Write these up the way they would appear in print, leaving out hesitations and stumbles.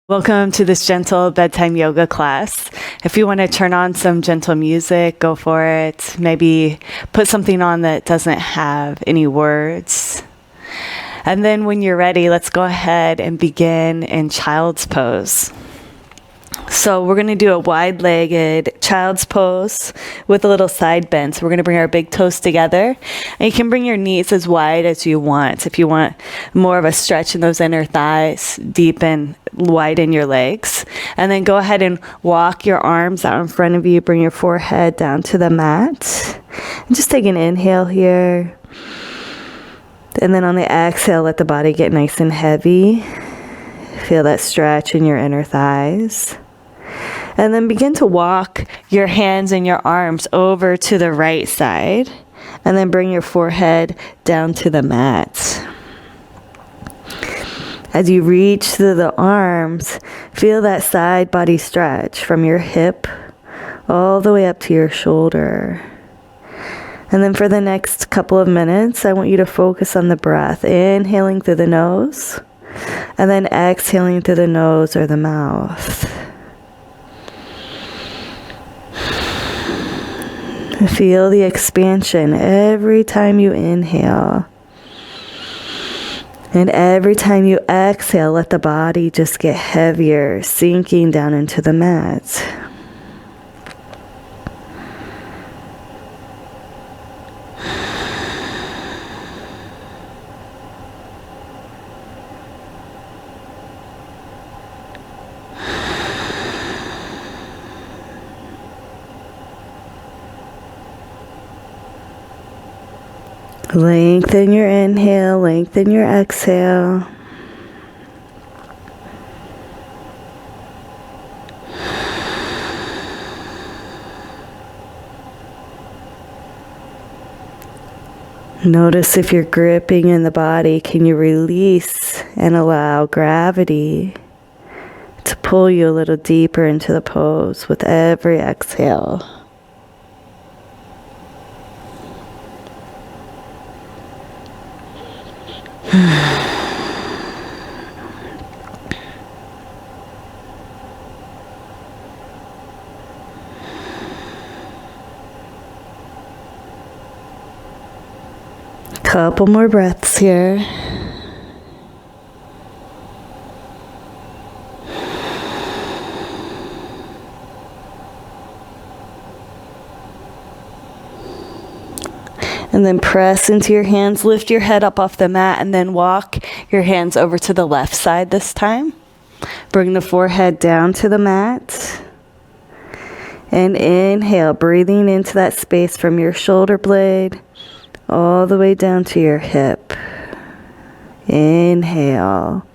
Welcome to this gentle bedtime yoga class. If you want to turn on some gentle music, go for it. Maybe put something on that doesn't have any words. And then when you're ready, let's go ahead and begin in child's pose. So we're going to do a wide-legged child's pose with a little side bend. So we're going to bring our big toes together. And you can bring your knees as wide as you want. If you want more of a stretch in those inner thighs, deepen, widen your legs. And then go ahead and walk your arms out in front of you. Bring your forehead down to the mat. And just take an inhale here. And then on the exhale, let the body get nice and heavy. Feel that stretch in your inner thighs. And then begin to walk your hands and your arms over to the right side. And then bring your forehead down to the mat. As you reach through the arms, feel that side body stretch from your hip all the way up to your shoulder. And then for the next couple of minutes, I want you to focus on the breath. Inhaling through the nose, and then exhaling through the nose or the mouth. Feel the expansion every time you inhale. And every time you exhale, let the body just get heavier, sinking down into the mat. Lengthen your inhale, lengthen your exhale. Notice if you're gripping in the body, can you release and allow gravity to pull you a little deeper into the pose with every exhale. Couple more breaths here. And then press into your hands, lift your head up off the mat, and then walk your hands over to the left side this time. Bring the forehead down to the mat. And inhale, breathing into that space from your shoulder blade all the way down to your hip. Inhale.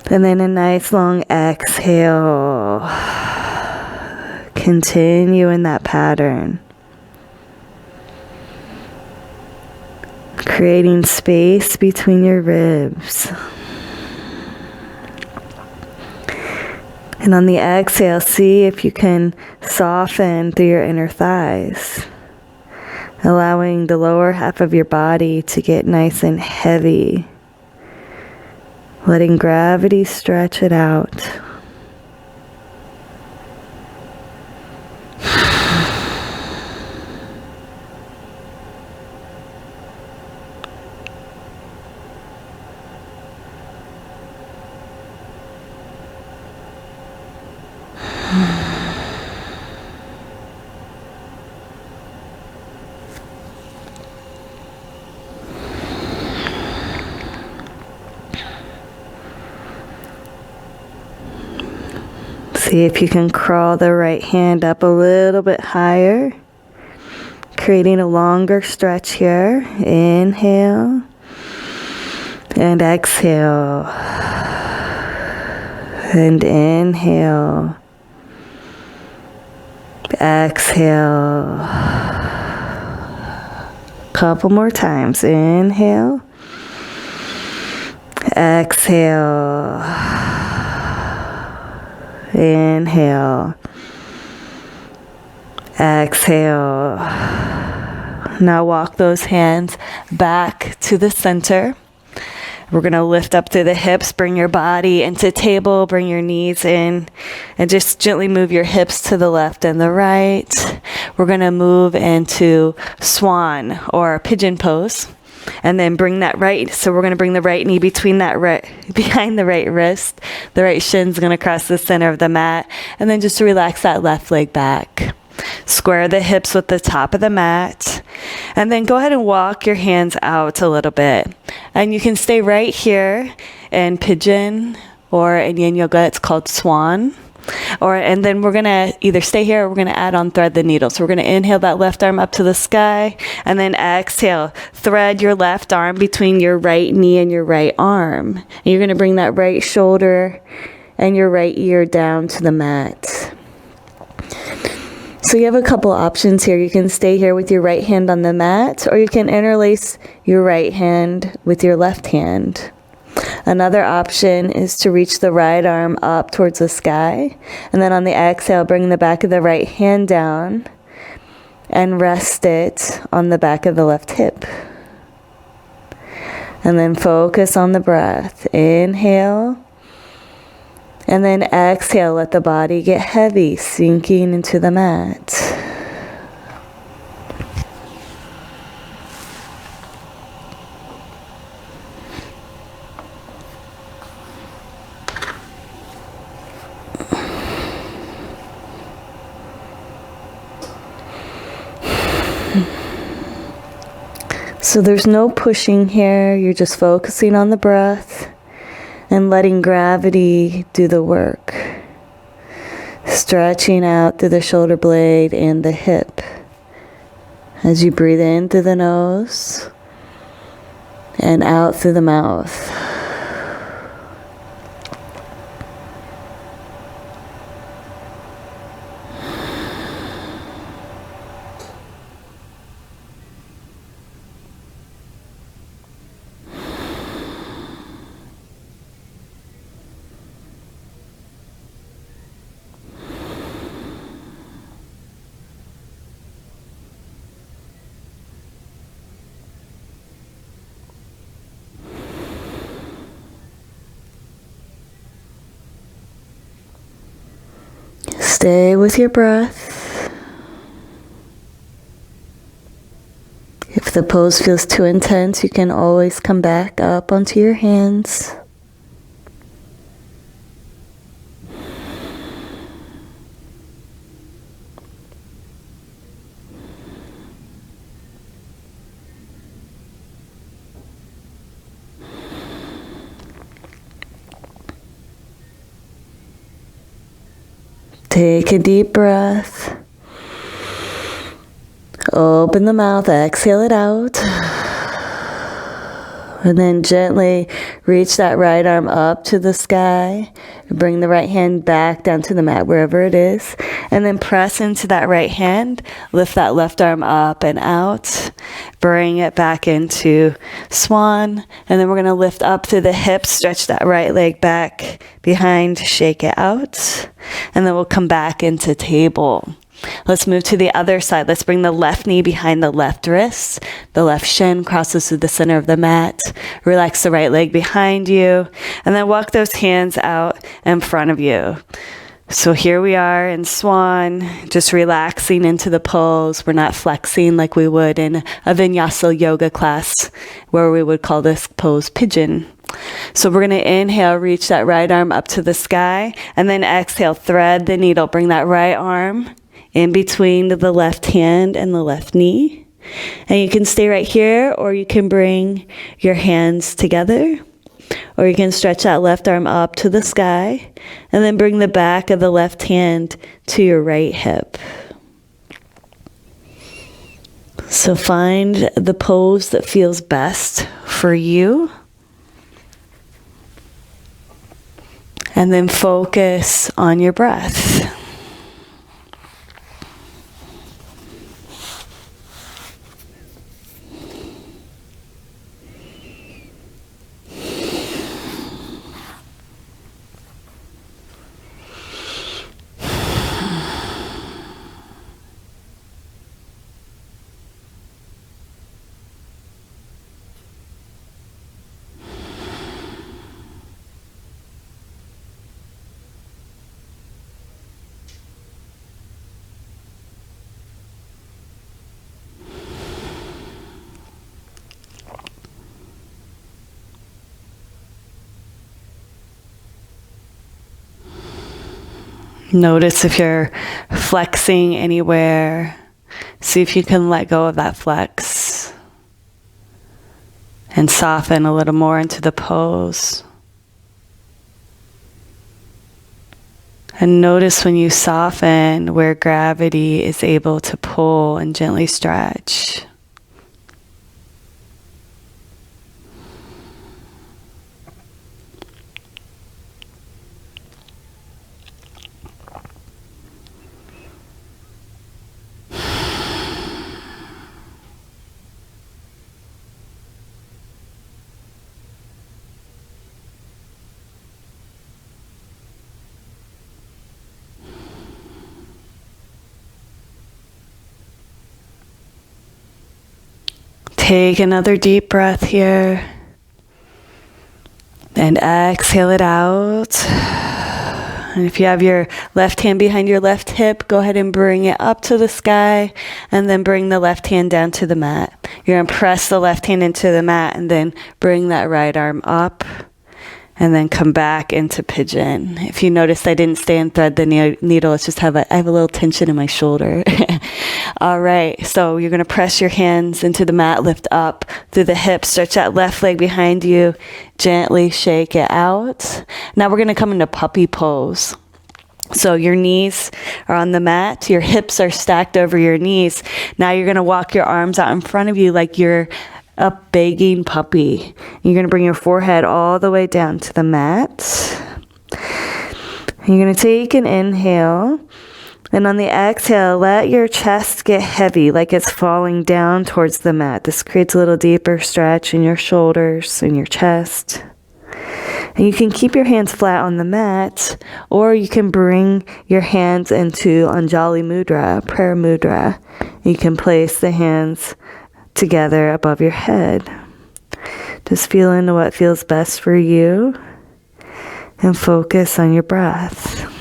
And then a nice long exhale. Continue in that pattern. Creating space between your ribs. And on the exhale, see if you can soften through your inner thighs, allowing the lower half of your body to get nice and heavy, letting gravity stretch it out. See if you can crawl the right hand up a little bit higher, creating a longer stretch here. Inhale and exhale. And inhale. Exhale. Couple more times. Inhale. Exhale. Inhale. Exhale. Now walk those hands back to the center. We're going to lift up through the hips, bring your body into table, bring your knees in, and just gently move your hips to the left and the right. We're going to move into Swan or Pigeon Pose. And then bring that right, so we're going to bring the right knee between that behind the right wrist. The right shin's going to cross the center of the mat. And then just relax that left leg back. Square the hips with the top of the mat. And then go ahead and walk your hands out a little bit. And you can stay right here in Pigeon, or in Yin Yoga, it's called Swan. And then we're going to either stay here or we're going to add on thread the needle. So we're going to inhale that left arm up to the sky, and then exhale, thread your left arm between your right knee and your right arm. And you're going to bring that right shoulder and your right ear down to the mat. So you have a couple options here. You can stay here with your right hand on the mat, or you can interlace your right hand with your left hand. Another option is to reach the right arm up towards the sky, and then on the exhale, bring the back of the right hand down and rest it on the back of the left hip. And then focus on the breath. Inhale, and then exhale, let the body get heavy, sinking into the mat. So there's no pushing here, you're just focusing on the breath and letting gravity do the work. Stretching out through the shoulder blade and the hip. As you breathe in through the nose and out through the mouth. Stay with your breath. If the pose feels too intense, you can always come back up onto your hands. Take a deep breath. Open the mouth, exhale it out. And then gently reach that right arm up to the sky. Bring the right hand back down to the mat, wherever it is. And then press into that right hand. Lift that left arm up and out. Bring it back into Swan. And then we're going to lift up through the hips. Stretch that right leg back behind. Shake it out. And then we'll come back into table. Let's move to the other side. Let's bring the left knee behind the left wrist. The left shin crosses through the center of the mat. Relax the right leg behind you. And then walk those hands out in front of you. So here we are in Swan, just relaxing into the pose. We're not flexing like we would in a vinyasa yoga class, where we would call this pose Pigeon. So we're going to inhale, reach that right arm up to the sky, and then exhale, thread the needle. Bring that right arm in between the left hand and the left knee. And you can stay right here, or you can bring your hands together, or you can stretch that left arm up to the sky, and then bring the back of the left hand to your right hip. So find the pose that feels best for you. And then focus on your breath. Notice if you're flexing anywhere. See if you can let go of that flex and soften a little more into the pose. And notice when you soften where gravity is able to pull and gently stretch. Take another deep breath here. And exhale it out. And if you have your left hand behind your left hip, go ahead and bring it up to the sky. And then bring the left hand down to the mat. You're going to press the left hand into the mat and then bring that right arm up. And then come back into pigeon. If you noticed I didn't stay and thread the needle, it's just I have a little tension in my shoulder. All right, so you're gonna press your hands into the mat, lift up through the hips, stretch that left leg behind you, gently shake it out. Now we're gonna come into puppy pose. So your knees are on the mat, your hips are stacked over your knees. Now you're gonna walk your arms out in front of you like you're a begging puppy. You're going to bring your forehead all the way down to the mat. You're going to take an inhale. And on the exhale, let your chest get heavy like it's falling down towards the mat. This creates a little deeper stretch in your shoulders and your chest. And you can keep your hands flat on the mat, or you can bring your hands into Anjali Mudra, prayer mudra. You can place the hands together above your head. Just feel into what feels best for you and focus on your breath.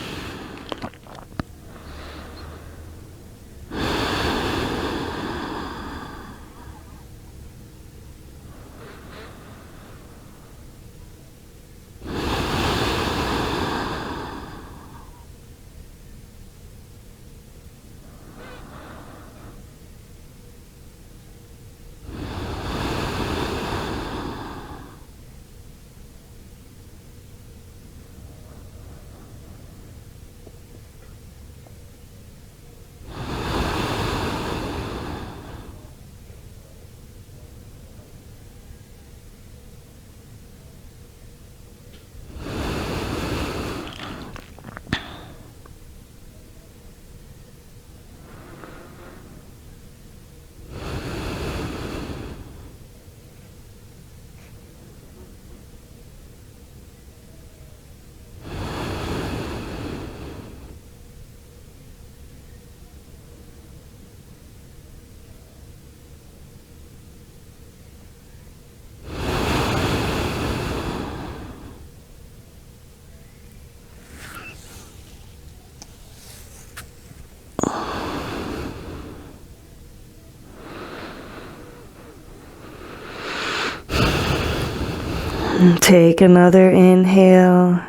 Take another inhale.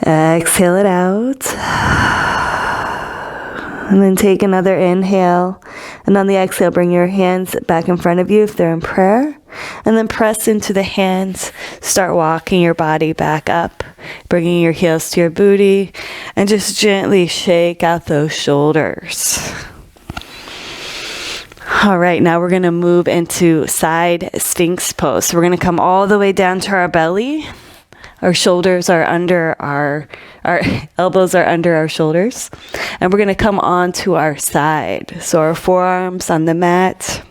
Exhale it out. And then take another inhale. And on the exhale, bring your hands back in front of you if they're in prayer. And then press into the hands. Start walking your body back up. Bringing your heels to your booty. And just gently shake out those shoulders. All right, now we're going to move into side Sphinx pose. So we're going to come all the way down to our belly. Our shoulders are under our elbows are under our shoulders. And we're going to come onto our side. So our forearms on the mat.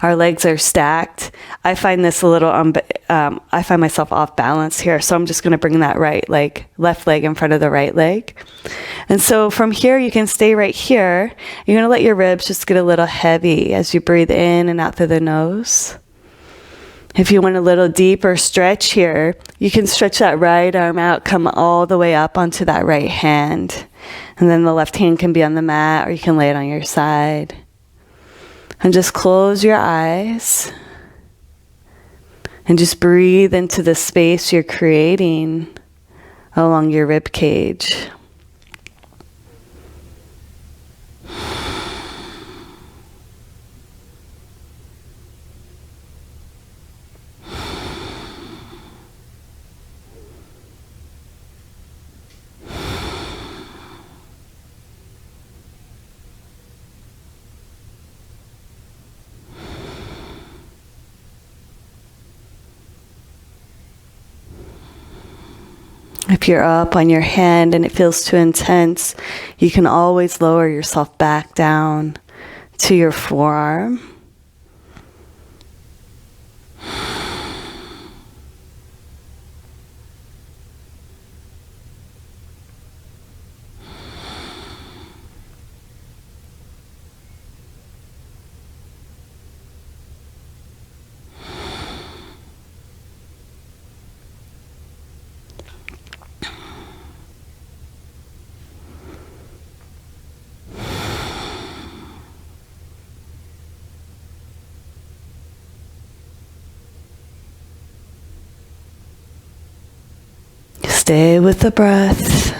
Our legs are stacked. I find this a little, I find myself off balance here. So I'm just going to bring that left leg in front of the right leg. And so from here, you can stay right here. You're going to let your ribs just get a little heavy as you breathe in and out through the nose. If you want a little deeper stretch here, you can stretch that right arm out, come all the way up onto that right hand. And then the left hand can be on the mat, or you can lay it on your side. And just close your eyes. And just breathe into the space you're creating along your rib cage. If you're up on your hand and it feels too intense, you can always lower yourself back down to your forearm. Stay with the breath.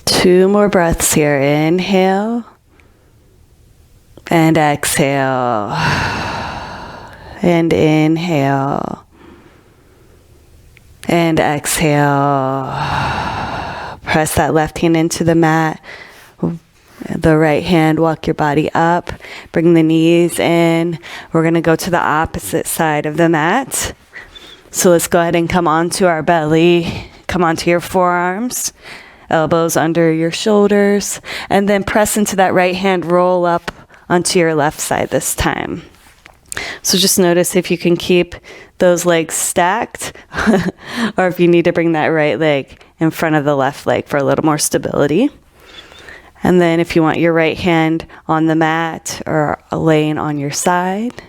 Two more breaths here. Inhale and exhale. And inhale and exhale. Press that left hand into the mat. The right hand, walk your body up. Bring the knees in. We're going to go to the opposite side of the mat. So let's go ahead and come onto our belly. Come onto your forearms. Elbows under your shoulders. And then press into that right hand. Roll up onto your left side this time. So just notice if you can keep those legs stacked or if you need to bring that right leg in front of the left leg for a little more stability. And then if you want your right hand on the mat or laying on your side.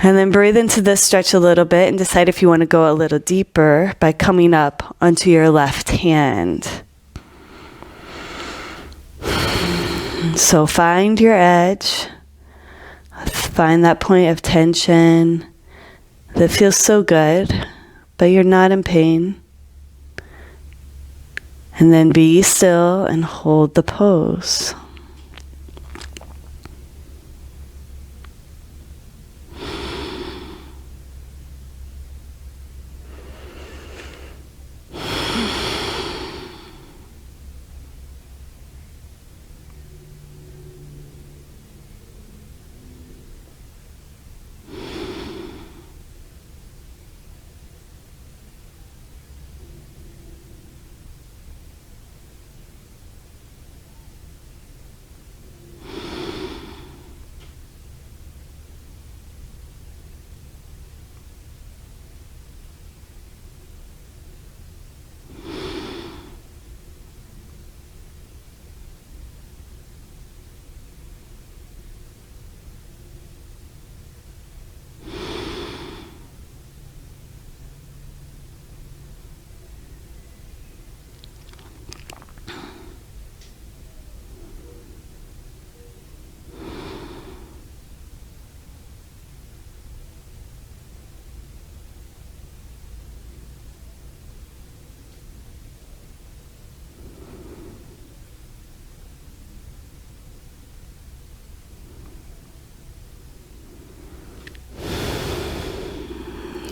And then breathe into this stretch a little bit and decide if you want to go a little deeper by coming up onto your left hand. So find your edge. Find that point of tension that feels so good, but you're not in pain. And then be still and hold the pose.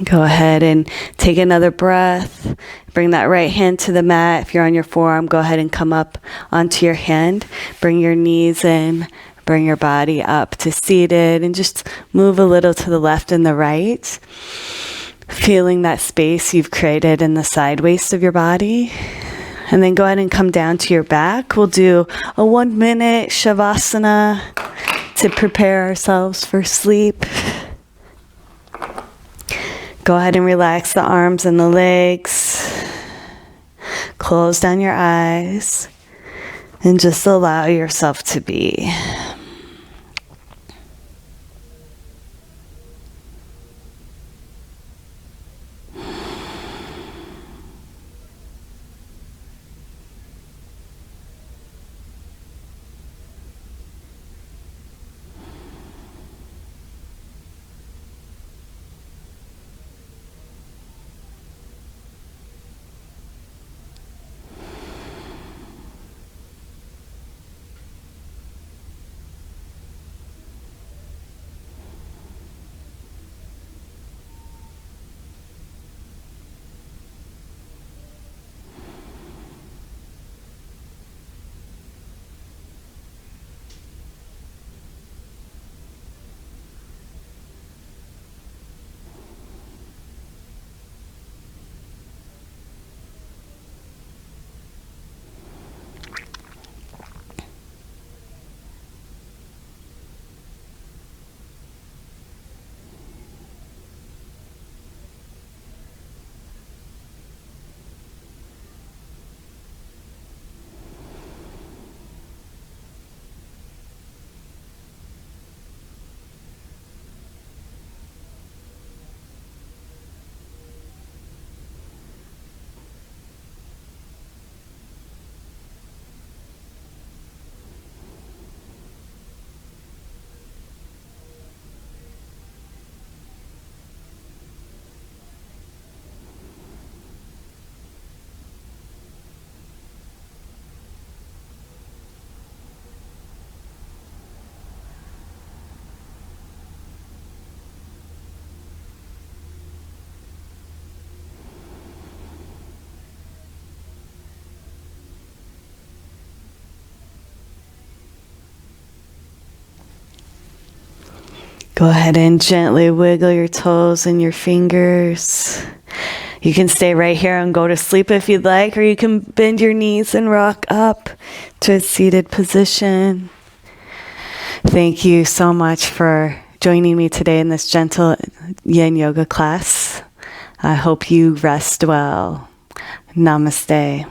Go ahead and take another breath. Bring that right hand to the mat. If you're on your forearm, go ahead and come up onto your hand. Bring your knees in. Bring your body up to seated and just move a little to the left and the right. Feeling that space you've created in the side waist of your body. And then go ahead and come down to your back. We'll do a 1 minute Shavasana to prepare ourselves for sleep. Go ahead and relax the arms and the legs. Close down your eyes and just allow yourself to be. Go ahead and gently wiggle your toes and your fingers. You can stay right here and go to sleep if you'd like, or you can bend your knees and rock up to a seated position. Thank you so much for joining me today in this gentle yin yoga class. I hope you rest well. Namaste.